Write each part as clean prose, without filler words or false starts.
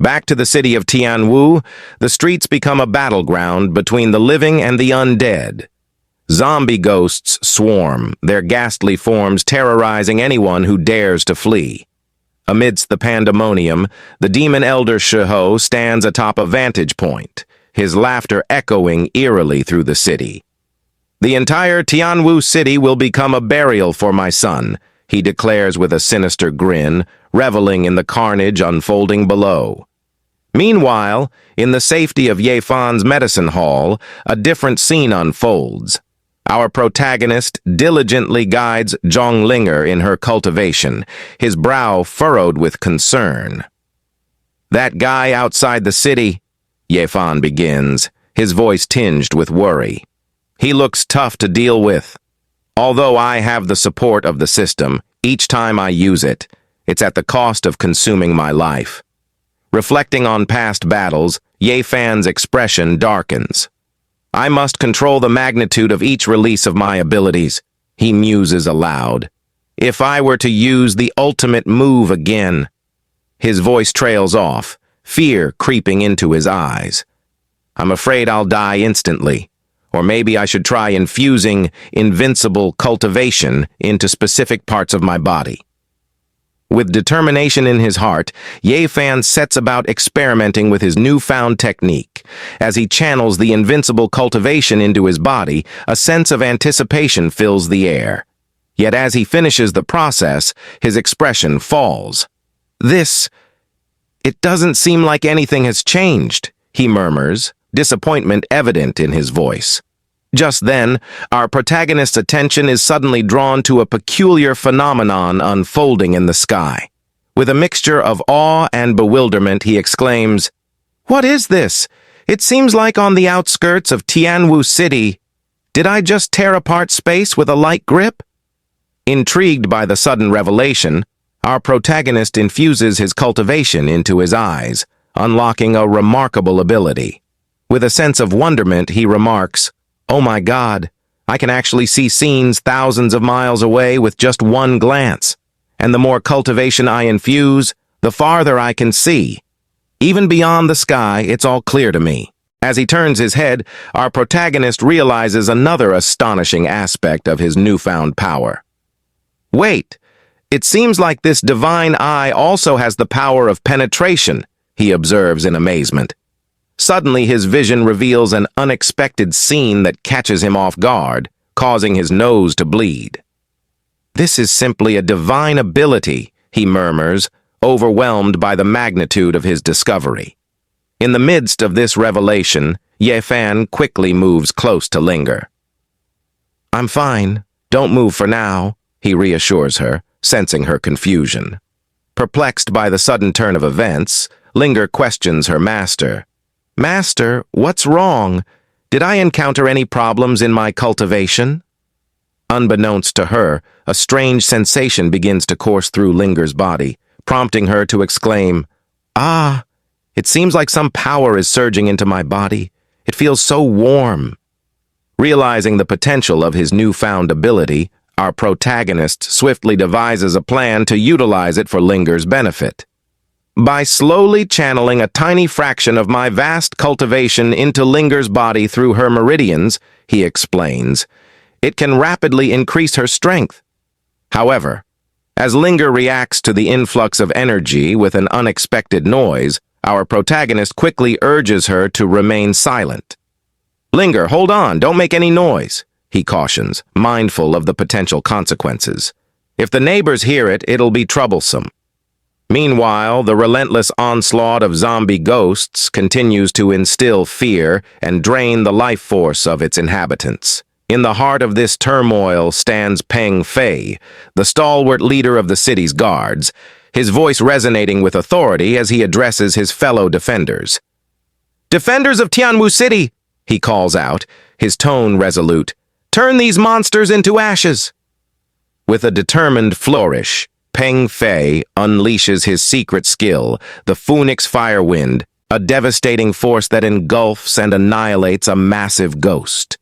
Back to the city of Tianwu, the streets become a battleground between the living and the undead. Zombie ghosts swarm, their ghastly forms terrorizing anyone who dares to flee. Amidst the pandemonium, the demon elder Shiho stands atop a vantage point, his laughter echoing eerily through the city. "The entire Tianwu City will become a burial for my son," he declares with a sinister grin, reveling in the carnage unfolding below. Meanwhile, in the safety of Yefan's medicine hall, a different scene unfolds. Our protagonist diligently guides Zhonglinger in her cultivation, his brow furrowed with concern. "That guy outside the city," Yefan begins, his voice tinged with worry. "He looks tough to deal with. Although I have the support of the system, each time I use it, it's at the cost of consuming my life." Reflecting on past battles, Yefan's expression darkens. "I must control the magnitude of each release of my abilities," he muses aloud. "If I were to use the ultimate move again..." His voice trails off, fear creeping into his eyes. "I'm afraid I'll die instantly. Or maybe I should try infusing invincible cultivation into specific parts of my body." With determination in his heart, Yefan sets about experimenting with his newfound technique. As he channels the invincible cultivation into his body, a sense of anticipation fills the air. Yet as he finishes the process, his expression falls. "It doesn't seem like anything has changed," he murmurs, disappointment evident in his voice. Just then, our protagonist's attention is suddenly drawn to a peculiar phenomenon unfolding in the sky. With a mixture of awe and bewilderment, he exclaims, "What is this? It seems like on the outskirts of Tianwu City. Did I just tear apart space with a light grip?" Intrigued by the sudden revelation, our protagonist infuses his cultivation into his eyes, unlocking a remarkable ability. With a sense of wonderment, he remarks, "Oh my God, I can actually see scenes thousands of miles away with just one glance. And the more cultivation I infuse, the farther I can see. Even beyond the sky, it's all clear to me." As he turns his head, our protagonist realizes another astonishing aspect of his newfound power. "Wait, it seems like this divine eye also has the power of penetration," he observes in amazement. Suddenly, his vision reveals an unexpected scene that catches him off guard, causing his nose to bleed. "This is simply a divine ability," he murmurs, overwhelmed by the magnitude of his discovery. In the midst of this revelation, Yefan quickly moves close to Linger. "I'm fine. Don't move for now," he reassures her, sensing her confusion. Perplexed by the sudden turn of events, Linger questions her master. "Master, what's wrong? Did I encounter any problems in my cultivation?" Unbeknownst to her, a strange sensation begins to course through Linger's body, prompting her to exclaim, "Ah, it seems like some power is surging into my body. It feels so warm." Realizing the potential of his newfound ability, our protagonist swiftly devises a plan to utilize it for Linger's benefit. "By slowly channeling a tiny fraction of my vast cultivation into Linger's body through her meridians," he explains, "it can rapidly increase her strength." However, as Linger reacts to the influx of energy with an unexpected noise, our protagonist quickly urges her to remain silent. "Linger, hold on, don't make any noise," he cautions, mindful of the potential consequences. "If the neighbors hear it, it'll be troublesome." Meanwhile, the relentless onslaught of zombie ghosts continues to instill fear and drain the life force of its inhabitants. In the heart of this turmoil stands Peng Fei, the stalwart leader of the city's guards, his voice resonating with authority as he addresses his fellow defenders. "Defenders of Tianwu City," he calls out, his tone resolute, "turn these monsters into ashes." With a determined flourish, Peng Fei unleashes his secret skill, the Phoenix Firewind, a devastating force that engulfs and annihilates a massive ghost.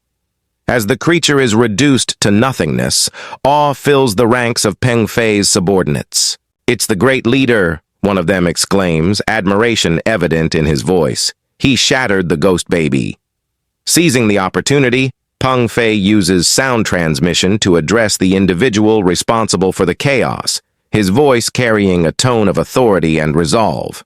As the creature is reduced to nothingness, awe fills the ranks of Peng Fei's subordinates. It's the great leader, one of them exclaims, admiration evident in his voice. He shattered the ghost baby. Seizing the opportunity, Peng Fei uses sound transmission to address the individual responsible for the chaos, his voice carrying a tone of authority and resolve.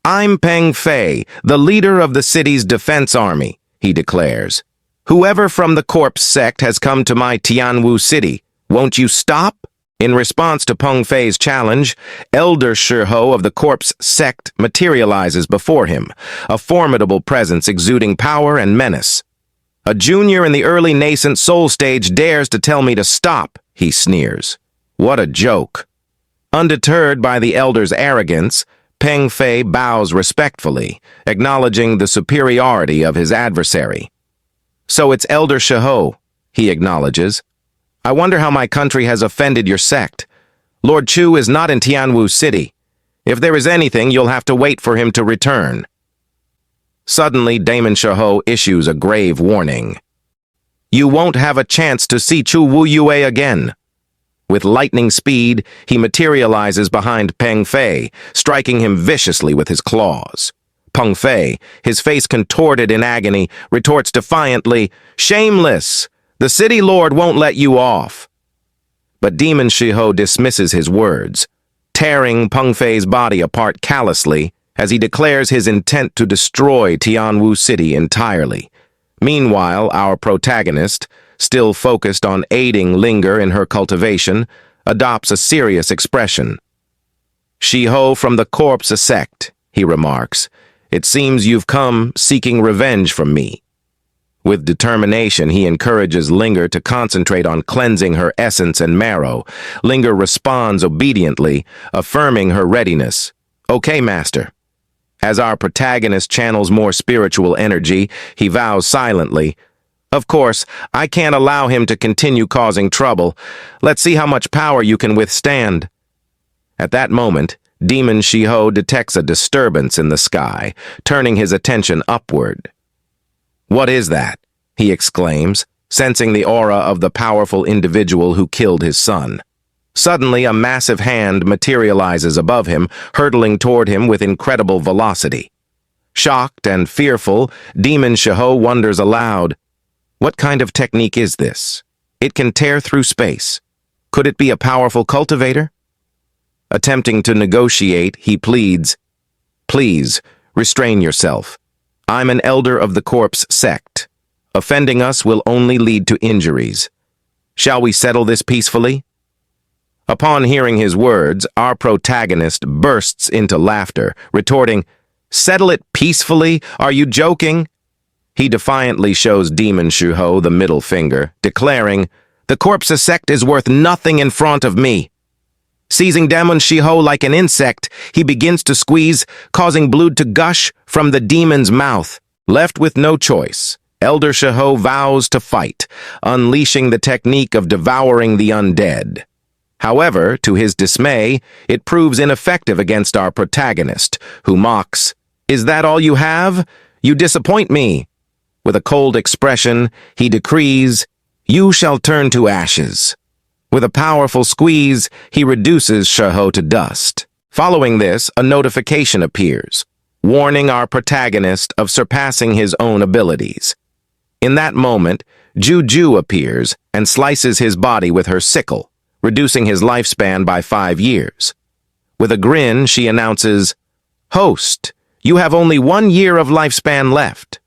"I'm Peng Fei, the leader of the city's defense army," he declares. "Whoever from the corpse sect has come to my Tianwu City, won't you stop?" In response to Peng Fei's challenge, Elder Shiho of the corpse sect materializes before him, a formidable presence exuding power and menace. "A junior in the early nascent soul stage dares to tell me to stop," he sneers. What a joke. Undeterred by the elder's arrogance, Peng Fei bows respectfully, acknowledging the superiority of his adversary. "So it's Elder Shiho," he acknowledges. "I wonder how my country has offended your sect. Lord Chu is not in Tianwu City. If there is anything, you'll have to wait for him to return." Suddenly, Damon Shiho issues a grave warning. "You won't have a chance to see Chu Wu Yue again." With lightning speed, he materializes behind Peng Fei, striking him viciously with his claws. Peng Fei, his face contorted in agony, retorts defiantly, "Shameless! The city lord won't let you off." But Demon Shiho dismisses his words, tearing Peng Fei's body apart callously as he declares his intent to destroy Tianwu City entirely. Meanwhile, our protagonist, still focused on aiding Linger in her cultivation, adopts a serious expression. "Shiho from the corpse sect," he remarks. "It seems you've come seeking revenge from me." With determination, he encourages Linger to concentrate on cleansing her essence and marrow. Linger responds obediently, affirming her readiness. "Okay, master." As our protagonist channels more spiritual energy, he vows silently, "Of course, I can't allow him to continue causing trouble. Let's see how much power you can withstand." At that moment, Demon Shiho detects a disturbance in the sky, turning his attention upward. "What is that?" he exclaims, sensing the aura of the powerful individual who killed his son. Suddenly, a massive hand materializes above him, hurtling toward him with incredible velocity. Shocked and fearful, Demon Shiho wonders aloud, "What kind of technique is this? It can tear through space. Could it be a powerful cultivator?" Attempting to negotiate, he pleads, "Please, restrain yourself. I'm an elder of the corpse sect. Offending us will only lead to injuries. Shall we settle this peacefully?" Upon hearing his words, our protagonist bursts into laughter, retorting, "Settle it peacefully? Are you joking?" He defiantly shows Demon Shiho the middle finger, declaring, "The corpse sect is worth nothing in front of me." Seizing Demon Shiho like an insect, he begins to squeeze, causing blood to gush from the demon's mouth. Left with no choice, Elder Shiho vows to fight, unleashing the technique of devouring the undead. However, to his dismay, it proves ineffective against our protagonist, who mocks, "Is that all you have? You disappoint me." With a cold expression, he decrees, "You shall turn to ashes." With a powerful squeeze, he reduces Shiho to dust. Following this, a notification appears, warning our protagonist of surpassing his own abilities. In that moment, Juju appears and slices his body with her sickle, reducing his lifespan by 5 years. With a grin, she announces, "Host, you have only 1 year of lifespan left."